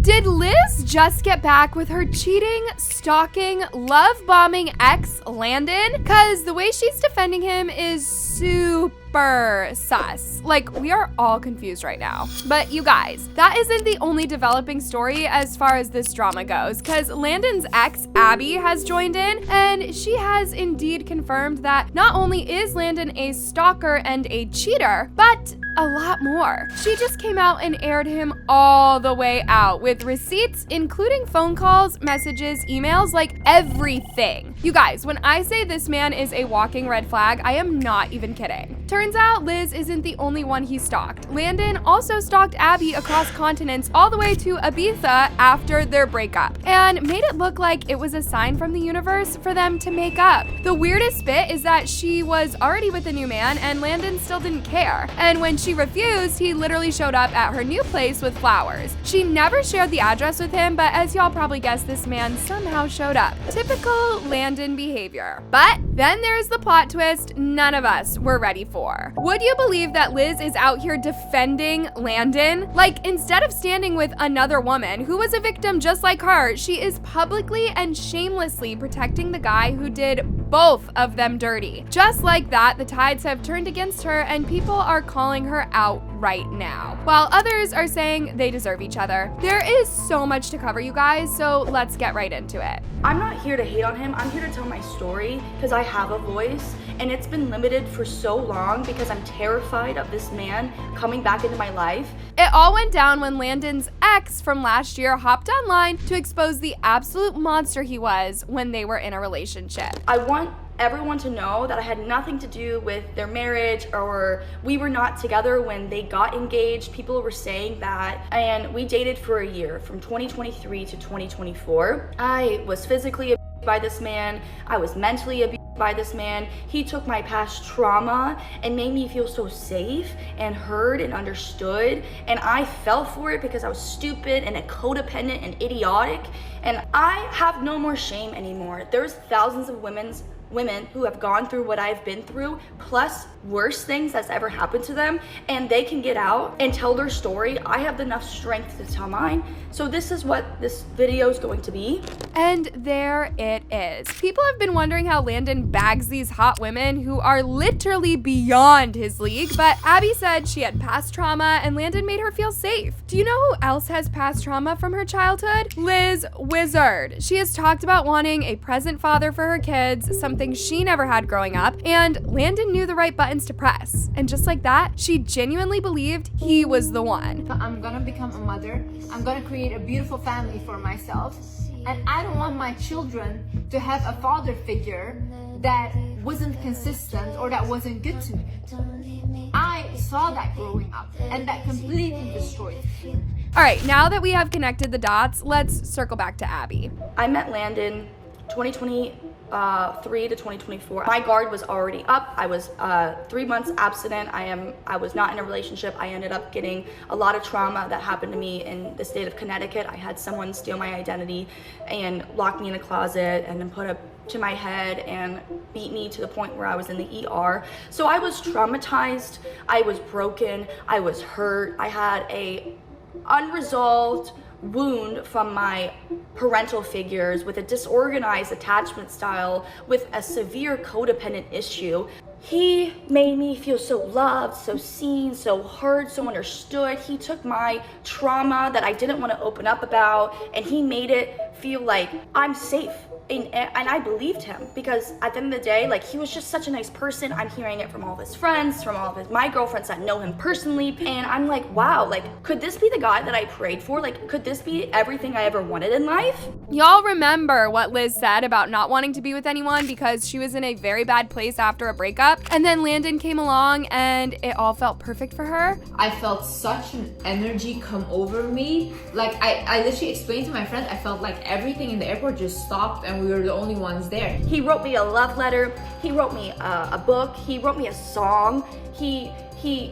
Did Liz just get back with her cheating, stalking, love-bombing ex, Landon? Cause the way she's defending him is super sus. Like, we are all confused right now. But you guys, that isn't the only developing story as far as this drama goes, cause Landon's ex, Abby, has joined in, and she has indeed confirmed that not only is Landon a stalker and a cheater, but a lot more. She just came out and aired him all the way out with receipts, including phone calls, messages, emails, like everything. You guys, when I say this man is a walking red flag, I am not even kidding. Turns out Liz isn't the only one he stalked. Landon also stalked Abby across continents all the way to Ibiza after their breakup, and made it look like it was a sign from the universe for them to make up. The weirdest bit is that she was already with a new man and Landon still didn't care. And when she refused, he literally showed up at her new place with flowers. She never shared the address with him, but as y'all probably guessed, this man somehow showed up. Typical Landon behavior. But then there's the plot twist none of us were ready for. Would you believe that Liz is out here defending Landon? Like, instead of standing with another woman who was a victim just like her, she is publicly and shamelessly protecting the guy who did both of them dirty. Just like that, the tides have turned against her and people are calling her out right now, while others are saying they deserve each other. There is so much to cover, you guys, so let's get right into it. I'm not here to hate on him. I'm here to tell my story because I have a voice, and it's been limited for so long because I'm terrified of this man coming back into my life. It all went down when Landon's ex from last year hopped online to expose the absolute monster he was when they were in a relationship. I want everyone to know that I had nothing to do with their marriage, or we were not together when they got engaged. People were saying that, and we dated for a year from 2023 to 2024. I was physically abused by this man. I was mentally abused by this man. He took my past trauma and made me feel so safe and heard and understood, and I fell for it because I was stupid and codependent and idiotic, and I have no more shame anymore. There's thousands of women who have gone through what I've been through, plus worse things that's ever happened to them, and they can get out and tell their story. I have enough strength to tell mine. So this is what this video is going to be. And there it is. People have been wondering how Landon bags these hot women who are literally beyond his league, but Abby said she had past trauma and Landon made her feel safe. Do you know who else has past trauma from her childhood? Liz Wizard. She has talked about wanting a present father for her kids, something she never had growing up, and Landon knew the right buttons to press. And just like that, she genuinely believed he was the one. I'm gonna become a mother. I'm gonna create a beautiful family for myself. And I don't want my children to have a father figure that wasn't consistent or that wasn't good to me. I saw that growing up, and that completely destroyed me. All right, now that we have connected the dots, let's circle back to Abby. I met Landon 2023 to 2024. My guard was already up. I was 3 months abstinent. I was not in a relationship. I ended up getting a lot of trauma that happened to me in the state of Connecticut. I had someone steal my identity and lock me in a closet and then put a to my head and beat me to the point where I was in the ER. So I was traumatized. I was broken. I was hurt. I had a unresolved wound from my parental figures, with a disorganized attachment style, with a severe codependent issue. He made me feel so loved, so seen, so heard, so understood. He took my trauma that I didn't want to open up about, and he made it feel like I'm safe. And I believed him, because at the end of the day, like, he was just such a nice person. I'm hearing it from all of his friends, from all of my girlfriends that know him personally, and I'm like, wow, like, could this be the guy that I prayed for? Like, could this be everything I ever wanted in life? Y'all remember what Liz said about not wanting to be with anyone because she was in a very bad place after a breakup, and then Landon came along and it all felt perfect for her? I felt such an energy come over me. Like, I literally explained to my friends, I felt like everything in the airport just stopped and we were the only ones there. He wrote me a love letter. He wrote me a book. He wrote me a song. He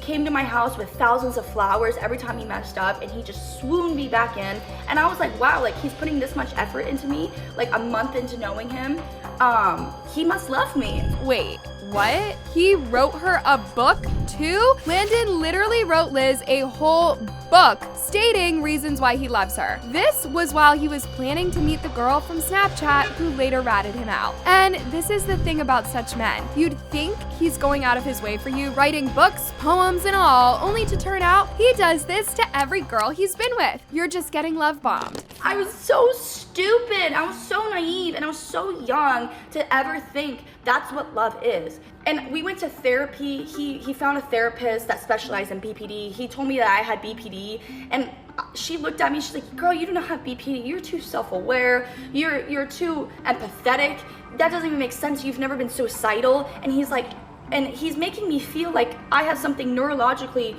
came to my house with thousands of flowers every time he messed up, and he just swooned me back in. And I was like, wow, like, he's putting this much effort into me, like a month into knowing him. He must love me. Wait, what? He wrote her a book? 2022, Landon literally wrote Liz a whole book stating reasons why he loves her. This was while he was planning to meet the girl from Snapchat who later ratted him out. And this is the thing about such men. You'd think he's going out of his way for you, writing books, poems, and all, only to turn out he does this to every girl he's been with. You're just getting love bombed. I was so stupid. I was so naive and I was so young to ever think that's what love is. And we went to therapy. He found a therapist that specialized in BPD. He told me that I had BPD, and she looked at me, she's like, girl, you do not have BPD. You're too self-aware. You're too empathetic. That doesn't even make sense. You've never been suicidal. And he's like, and he's making me feel like I have something neurologically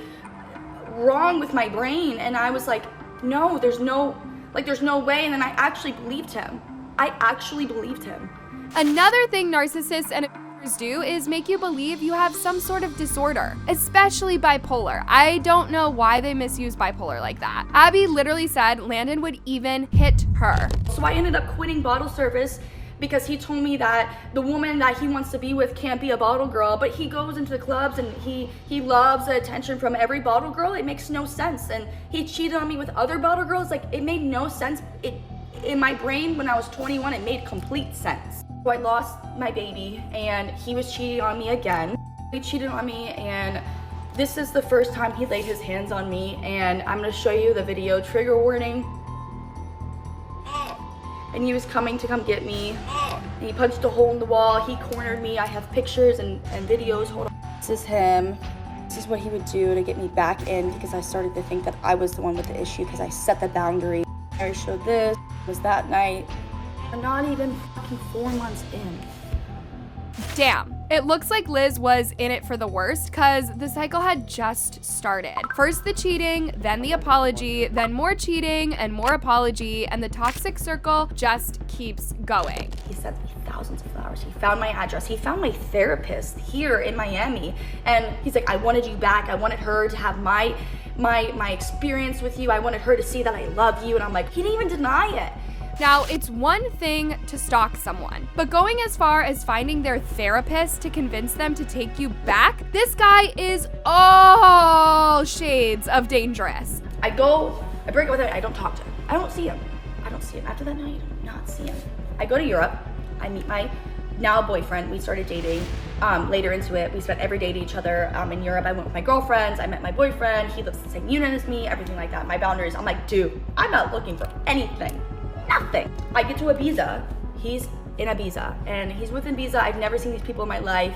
wrong with my brain. And I was like, no, there's no way. And then I actually believed him. Another thing narcissists and abusers do is make you believe you have some sort of disorder, especially bipolar. I don't know why they misuse bipolar like that. Abby literally said Landon would even hit her. So I ended up quitting bottle service because he told me that the woman that he wants to be with can't be a bottle girl, but he goes into the clubs and he loves the attention from every bottle girl. It makes no sense. And he cheated on me with other bottle girls. Like, it made no sense. In my brain, when I was 21, it made complete sense. So I lost my baby and he was cheating on me again. He cheated on me, and this is the first time he laid his hands on me, and I'm gonna show you the video, trigger warning. And he was coming to come get me, and he punched a hole in the wall, he cornered me. I have pictures and videos. Hold on. This is him. This is what he would do to get me back in, because I started to think that I was the one with the issue because I set the boundary. I showed this, it was that night. We're not even fucking 4 months in. Damn. It looks like Liz was in it for the worst because the cycle had just started. First the cheating, then the apology, then more cheating and more apology, and the toxic circle just keeps going. He sent me thousands of flowers. He found my address. He found my therapist here in Miami. And he's like, I wanted you back. I wanted her to have my experience with you. I wanted her to see that I love you. And I'm like, he didn't even deny it. Now, it's one thing to stalk someone, but going as far as finding their therapist to convince them to take you back, this guy is all shades of dangerous. I break up with him, I don't talk to him. I don't see him. After that night, I do not see him. I go to Europe, I meet my now boyfriend. We started dating later into it. We spent every day to each other in Europe. I went with my girlfriends, I met my boyfriend, he lives in the same unit as me, everything like that. My boundaries, I'm like, dude, I'm not looking for anything. Nothing. I get to Ibiza. He's in Ibiza, and he's with Ibiza. I've never seen these people in my life.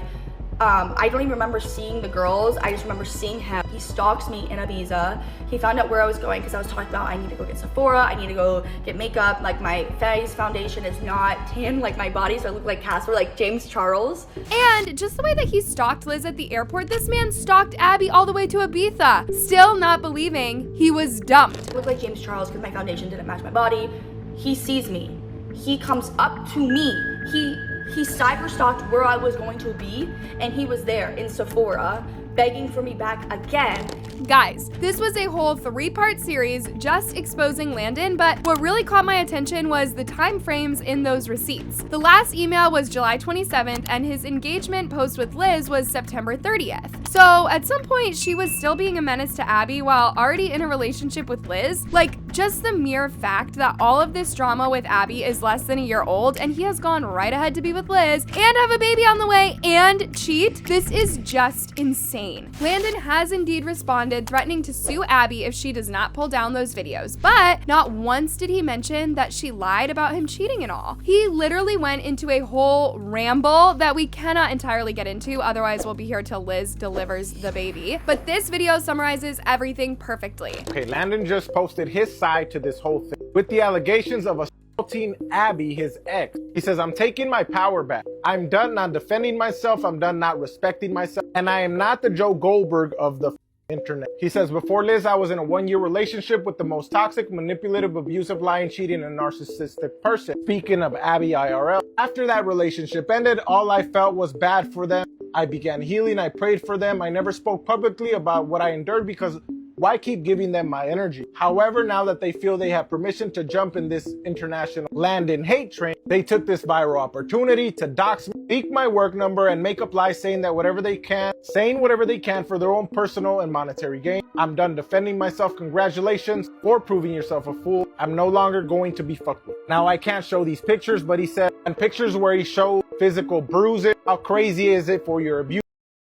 I don't even remember seeing the girls. I just remember seeing him. He stalks me in Ibiza. He found out where I was going because I was talking about I need to go get Sephora. I need to go get makeup. Like, my face foundation is not tan like my body, so I look like Casper, like James Charles. And just the way that he stalked Liz at the airport, this man stalked Abby all the way to Ibiza, still not believing he was dumped. I look like James Charles because my foundation didn't match my body. He sees me. He comes up to me. He cyber stalked where I was going to be, and he was there in Sephora begging for me back again. Guys, this was a whole 3-part series just exposing Landon, but what really caught my attention was the time frames in those receipts. The last email was July 27th, and his engagement post with Liz was September 30th. So at some point, she was still being a menace to Abby while already in a relationship with Liz. Like, just the mere fact that all of this drama with Abby is less than a year old, and he has gone right ahead to be with Liz and have a baby on the way and cheat, this is just insane. Landon has indeed responded, threatening to sue Abby if she does not pull down those videos, but not once did he mention that she lied about him cheating and all. He literally went into a whole ramble that we cannot entirely get into, otherwise we'll be here till Liz delivers the baby. But this video summarizes everything perfectly. Okay, Landon just posted his side to this whole thing with the allegations of assaulting Abby, his ex. He says, I'm taking my power back. I'm done not defending myself. I'm done not respecting myself. And I am not the Joe Goldberg of the internet. He says, before Liz, I was in a 1-year relationship with the most toxic, manipulative, abusive, lying, cheating, and narcissistic person. Speaking of Abby IRL, after that relationship ended, all I felt was bad for them. I began healing. I prayed for them. I never spoke publicly about what I endured because Why keep giving them my energy? However, now that they feel they have permission to jump in this international Landon hate train, they took this viral opportunity to dox me, leak my work number, and make up lies saying whatever they can for their own personal and monetary gain. I'm done defending myself. Congratulations for proving yourself a fool. I'm no longer going to be fucked with. Now, I can't show these pictures, but he said, and pictures where he showed physical bruises. How crazy is it for your abuse?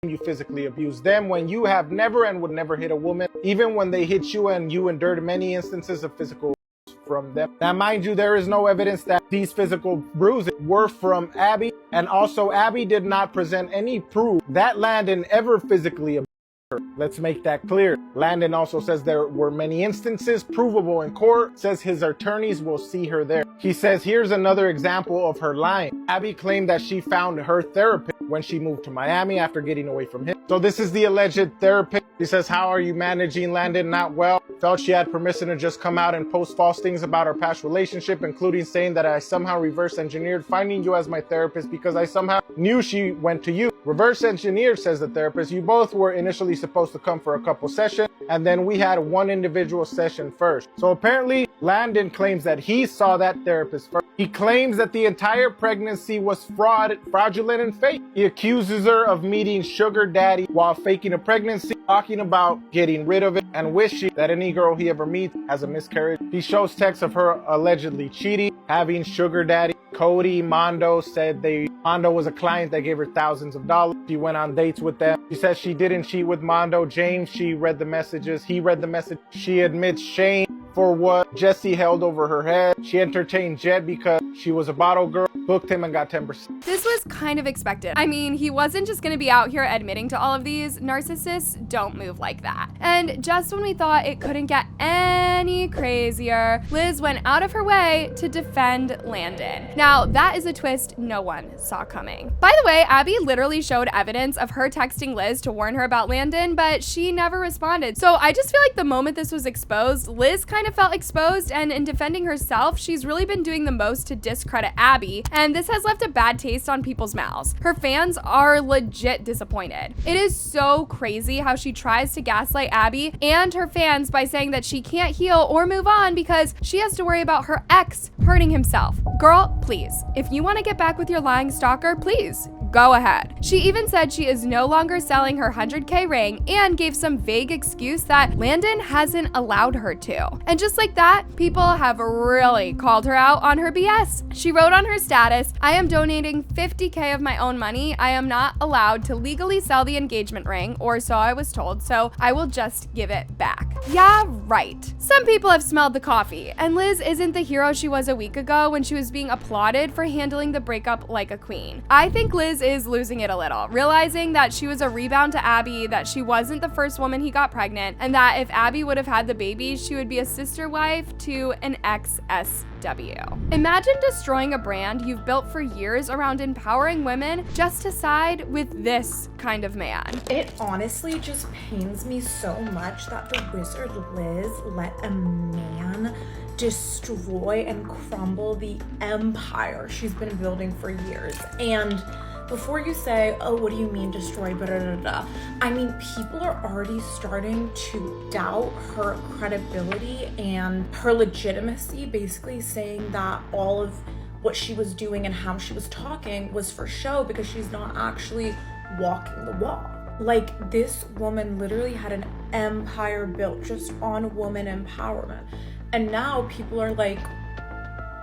You physically abuse them when you have never and would never hit a woman, even when they hit you and you endured many instances of physical abuse from them. Now, mind you, there is no evidence that these physical bruises were from Abby, and also Abby did not present any proof that Landon ever physically abused her. Let's make that clear. Landon also says there were many instances provable in court, says his attorneys will see her there. He says, here's another example of her lying. Abby claimed that she found her therapist when she moved to Miami after getting away from him. So this is the alleged therapist. He says, how are you managing? Landon, not well. Felt she had permission to just come out and post false things about our past relationship, including saying that I somehow reverse engineered finding you as my therapist because I somehow knew she went to you. Reverse engineered, says the therapist. You both were initially supposed to come for a couple sessions, and then we had one individual session first. So apparently Landon claims that he saw that therapist first. He claims that the entire pregnancy was fraudulent and fake. He accuses her of meeting sugar daddy while faking a pregnancy, talking about getting rid of it, and wishing that any girl he ever meets has a miscarriage. He shows texts of her allegedly cheating, having sugar daddy. Cody, Mondo said Mondo was a client that gave her thousands of dollars. She went on dates with them. She says she didn't cheat with Mondo. James, she read the messages. He read the message. She admits shame for what Jesse held over her head. She entertained Jet because she was a bottle girl, booked him and got 10%. This was kind of expected. I mean, he wasn't just gonna be out here admitting to all of these. Narcissists don't move like that. And just when we thought it couldn't get any crazier, Liz went out of her way to defend Landon. Now, that is a twist no one saw coming. By the way, Abby literally showed evidence of her texting Liz to warn her about Landon, but she never responded. So I just feel like the moment this was exposed, Liz kind of felt exposed, and in defending herself, she's really been doing the most to discredit Abby, and this has left a bad taste on people's mouths. Her fans are legit disappointed. It is so crazy how she tries to gaslight Abby and her fans by saying that she can't heal or move on because she has to worry about her ex hurting himself. Girl, please, if you want to get back with your lying stalker, please, go ahead. She even said she is no longer selling her 100K ring and gave some vague excuse that Landon hasn't allowed her to. And just like that, people have really called her out on her BS. She wrote on her status, I am donating 50K of my own money. I am not allowed to legally sell the engagement ring, or so I was told, so I will just give it back. Yeah, right. Some people have smelled the coffee, and Liz isn't the hero she was a week ago when she was being applauded for handling the breakup like a queen. I think Liz is losing it a little, realizing that she was a rebound to Abby, that she wasn't the first woman he got pregnant, and that if Abby would have had the baby, she would be a sister wife to an ex-SW. Imagine destroying a brand you've built for years around empowering women just to side with this kind of man. It honestly just pains me so much that the wizard Liz let a man destroy and crumble the empire she's been building for years. And before you say, oh, what do you mean destroy, I mean, people are already starting to doubt her credibility and her legitimacy, basically saying that all of what she was doing and how she was talking was for show because she's not actually walking the walk. Like, this woman literally had an empire built just on woman empowerment. And now people are like,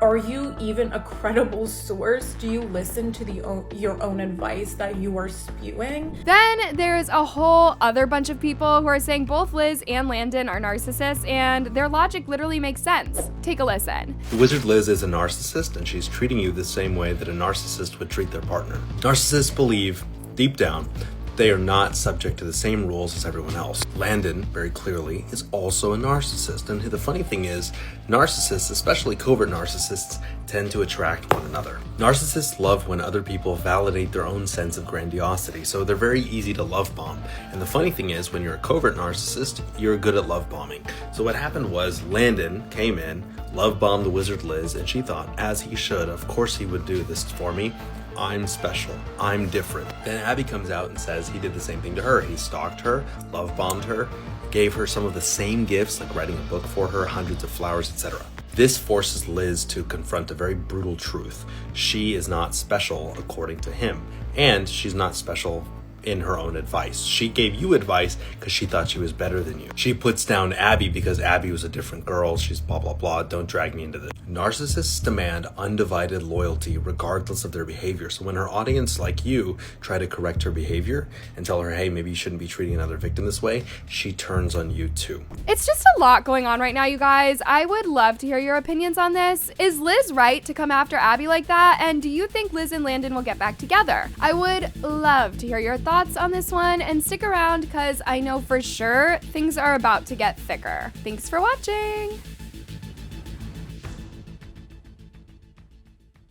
are you even a credible source? Do you listen to your own advice that you are spewing? Then there's a whole other bunch of people who are saying both Liz and Landon are narcissists, and their logic literally makes sense. Take a listen. The wizard Liz is a narcissist, and she's treating you the same way that a narcissist would treat their partner. Narcissists believe, deep down, they are not subject to the same rules as everyone else. Landon, very clearly, is also a narcissist. And the funny thing is, narcissists, especially covert narcissists, tend to attract one another. Narcissists love when other people validate their own sense of grandiosity, so they're very easy to love bomb. And the funny thing is, when you're a covert narcissist, you're good at love bombing. So what happened was, Landon came in, love bombed the wizard Liz, and she thought, as he should, of course he would do this for me. I'm special. I'm different. Then Abby comes out and says he did the same thing to her. He stalked her, love bombed her, gave her some of the same gifts, like writing a book for her, hundreds of flowers, etc. This forces Liz to confront a very brutal truth. She is not special according to him, and she's not special in her own advice. She gave you advice because she thought she was better than you. She puts down Abby because Abby was a different girl. She's blah, blah, blah. Don't drag me into this. Narcissists demand undivided loyalty regardless of their behavior. So when her audience, like you, try to correct her behavior and tell her, hey, maybe you shouldn't be treating another victim this way, she turns on you too. It's just a lot going on right now, you guys. I would love to hear your opinions on this. Is Liz right to come after Abby like that? And do you think Liz and Landon will get back together? I would love to hear your thoughts on this one, and stick around because I know for sure things are about to get thicker. Thanks for watching.